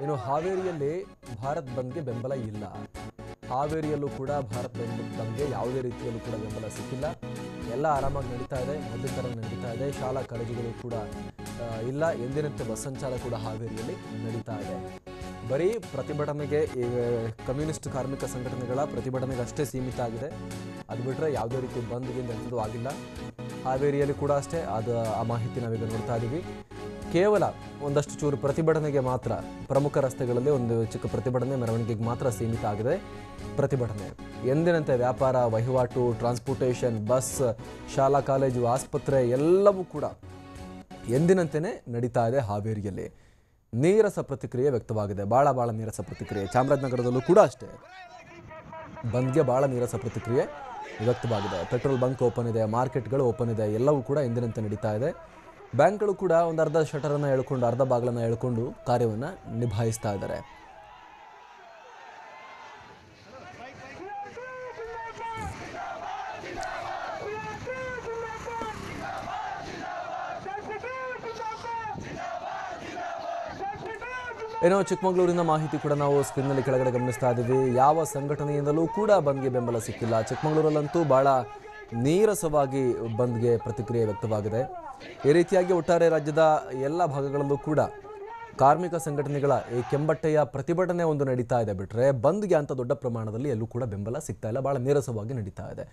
ಇನ್ನು ಹಾವೇರಿಯಲ್ಲಿ ಭಾರತ್ ಬಂದ್ಗೆ ಬೆಂಬಲ ಇಲ್ಲ. ಹಾವೇರಿಯಲ್ಲೂ ಕೂಡ ಭಾರತ್ ಬಂದ್ಗೆ ಯಾವುದೇ ರೀತಿಯಲ್ಲೂ ಕೂಡ ಬೆಂಬಲ ಸಿಕ್ಕಿಲ್ಲ. ಎಲ್ಲ ಆರಾಮಾಗಿ ನಡೀತಾ ಇದೆ, ಮೊದಲ ಥರ ನಡೀತಾ ಇದೆ. ಶಾಲಾ ಕಾಲೇಜುಗಳು ಕೂಡ ಇಲ್ಲ. ಎಂದಿನಂತೆ ಬಸ್ ಸಂಚಾರ ಕೂಡ ಹಾವೇರಿಯಲ್ಲಿ ನಡೀತಾ ಇದೆ. ಬರೀ ಪ್ರತಿಭಟನೆಗೆ ಕಮ್ಯುನಿಸ್ಟ್ ಕಾರ್ಮಿಕ ಸಂಘಟನೆಗಳ ಪ್ರತಿಭಟನೆಗೆ ಅಷ್ಟೇ ಸೀಮಿತ ಆಗಿದೆ. ಅದು ಬಿಟ್ಟರೆ ಯಾವುದೇ ರೀತಿ ಬಂದ್ಗೆ ಎಂಥದ್ದು ಆಗಿಲ್ಲ. ಹಾವೇರಿಯಲ್ಲಿ ಕೂಡ ಅಷ್ಟೇ ಆ ಮಾಹಿತಿ ನಾವೀಗ ನೋಡ್ತಾ ಇದ್ದೀವಿ. ಕೇವಲ ಒಂದಷ್ಟು ಚೂರು ಪ್ರತಿಭಟನೆಗೆ ಮಾತ್ರ ಪ್ರಮುಖ ರಸ್ತೆಗಳಲ್ಲಿ ಒಂದು ಚಿಕ್ಕ ಪ್ರತಿಭಟನೆ ಮೆರವಣಿಗೆಗೆ ಮಾತ್ರ ಸೀಮಿತ ಆಗಿದೆ. ಪ್ರತಿಭಟನೆ ಎಂದಿನಂತೆ ವ್ಯಾಪಾರ ವಹಿವಾಟು, ಟ್ರಾನ್ಸ್ಪೋರ್ಟೇಷನ್, ಬಸ್, ಶಾಲಾ ಕಾಲೇಜು, ಆಸ್ಪತ್ರೆ ಎಲ್ಲವೂ ಕೂಡ ಎಂದಿನಂತೆಯೇ ನಡೀತಾ ಇದೆ. ಹಾವೇರಿಯಲ್ಲಿ ನೀರಸ ಪ್ರತಿಕ್ರಿಯೆ ವ್ಯಕ್ತವಾಗಿದೆ. ಭಾಳ ನೀರಸ ಪ್ರತಿಕ್ರಿಯೆ. ಚಾಮರಾಜನಗರದಲ್ಲೂ ಕೂಡ ಅಷ್ಟೇ ಬಂದ್ಗೆ ಭಾಳ ನೀರಸ ಪ್ರತಿಕ್ರಿಯೆ ವ್ಯಕ್ತವಾಗಿದೆ. ಪೆಟ್ರೋಲ್ ಬಂಕ್ ಓಪನ್ ಇದೆ, ಮಾರ್ಕೆಟ್ಗಳು ಓಪನ್ ಇದೆ, ಎಲ್ಲವೂ ಕೂಡ ಎಂದಿನಂತೆ ನಡೀತಾ ಇದೆ. ಬ್ಯಾಂಕ್ಗಳು ಕೂಡ ಒಂದು ಅರ್ಧ ಶಟರನ್ನು ಎಳ್ಕೊಂಡು, ಅರ್ಧ ಬಾಗಿಲನ್ನು ಎಳ್ಕೊಂಡು ಕಾರ್ಯವನ್ನು ನಿಭಾಯಿಸ್ತಾ ಇದ್ದಾರೆ. ಏನೋ ಚಿಕ್ಕಮಗಳೂರಿನ ಮಾಹಿತಿ ಕೂಡ ನಾವು ಸ್ಕ್ರೀನ್ನಲ್ಲಿ ಕೆಳಗಡೆ ಗಮನಿಸ್ತಾ ಇದ್ದೀವಿ. ಯಾವ ಸಂಘಟನೆಯಿಂದಲೂ ಕೂಡ ಬಂದ್ಗೆ ಬೆಂಬಲ ಸಿಕ್ಕಿಲ್ಲ. ಚಿಕ್ಕಮಗಳೂರಲ್ಲಂತೂ ಭಾಳ ನೀರಸವಾಗಿ ಬಂದ್ಗೆ ಪ್ರತಿಕ್ರಿಯೆ ವ್ಯಕ್ತವಾಗಿದೆ. ಈ ರೀತಿಯಾಗಿ ಒಟ್ಟಾರೆ ರಾಜ್ಯದ ಎಲ್ಲ ಭಾಗಗಳಲ್ಲೂ ಕೂಡ ಕಾರ್ಮಿಕ ಸಂಘಟನೆಗಳ ಈ ಕೆಂಬಟ್ಟೆಯ ಪ್ರತಿಭಟನೆ ಒಂದು ನಡೀತಾ ಇದೆ. ಬಿಟ್ಟರೆ ಬಂದ್ಗೆ ಅಂತ ದೊಡ್ಡ ಪ್ರಮಾಣದಲ್ಲಿ ಎಲ್ಲೂ ಕೂಡ ಬೆಂಬಲ ಸಿಗ್ತಾ ಇಲ್ಲ. ಭಾಳ ನೀರಸವಾಗಿ ನಡೀತಾ ಇದೆ.